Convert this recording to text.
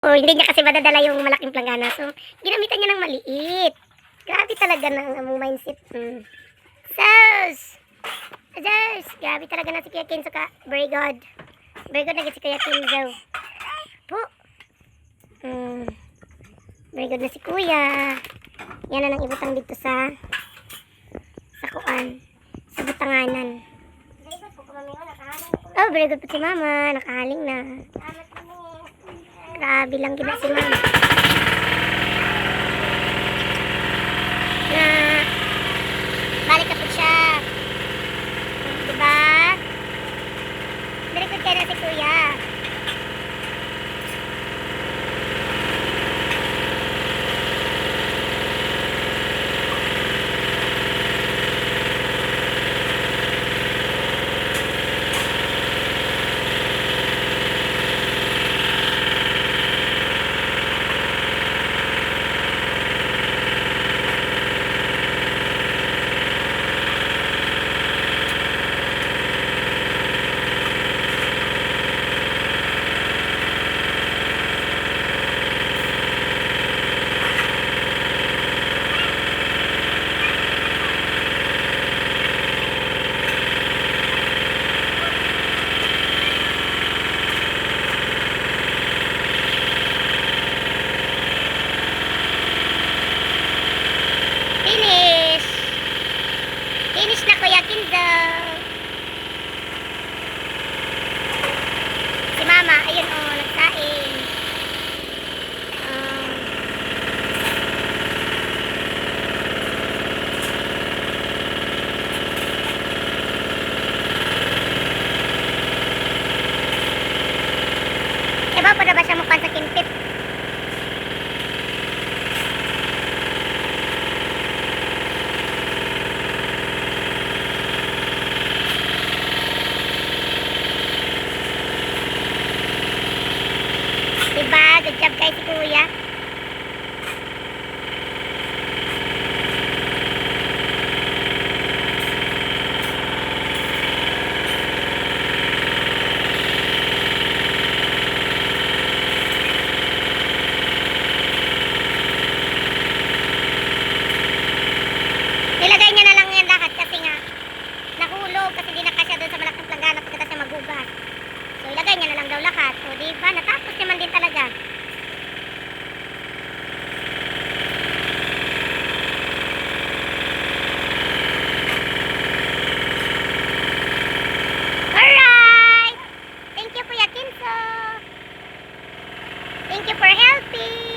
Oo, hindi niya kasi madadala yung malaking planggana. So, ginamitan niya ng maliit. Grabe talaga ng mindset. Sus! Sus! Grabe talaga na si Kuya Kenzo ka. Very good. Very good na si Kuya Kenzo. Po. Very good na si Kuya. Yan na nang ibutang dito sa kuan. Sa butanganan. Oh, very good po si Mama. Nakahaling na. Grabe lang gina si Mama. Na balik na po siya. Diba? Very good kayo na si Kuya. Finish na Kuya Kenzo. Si Mama, ayun nagsaing. Diba pa na ba siya mukhang sa kinpit? Diba? Good job guys si Kuya. Nilagay niya na lang yan lahat kasi nga nahulog kasi di na kasya doon sa malaking planggana pagkatapos niya magugas. So ilagay niya na lang daw lahat. So diba? Natapos naman din talaga. Alright! Thank you Kuya Kenzo. Thank you for helping.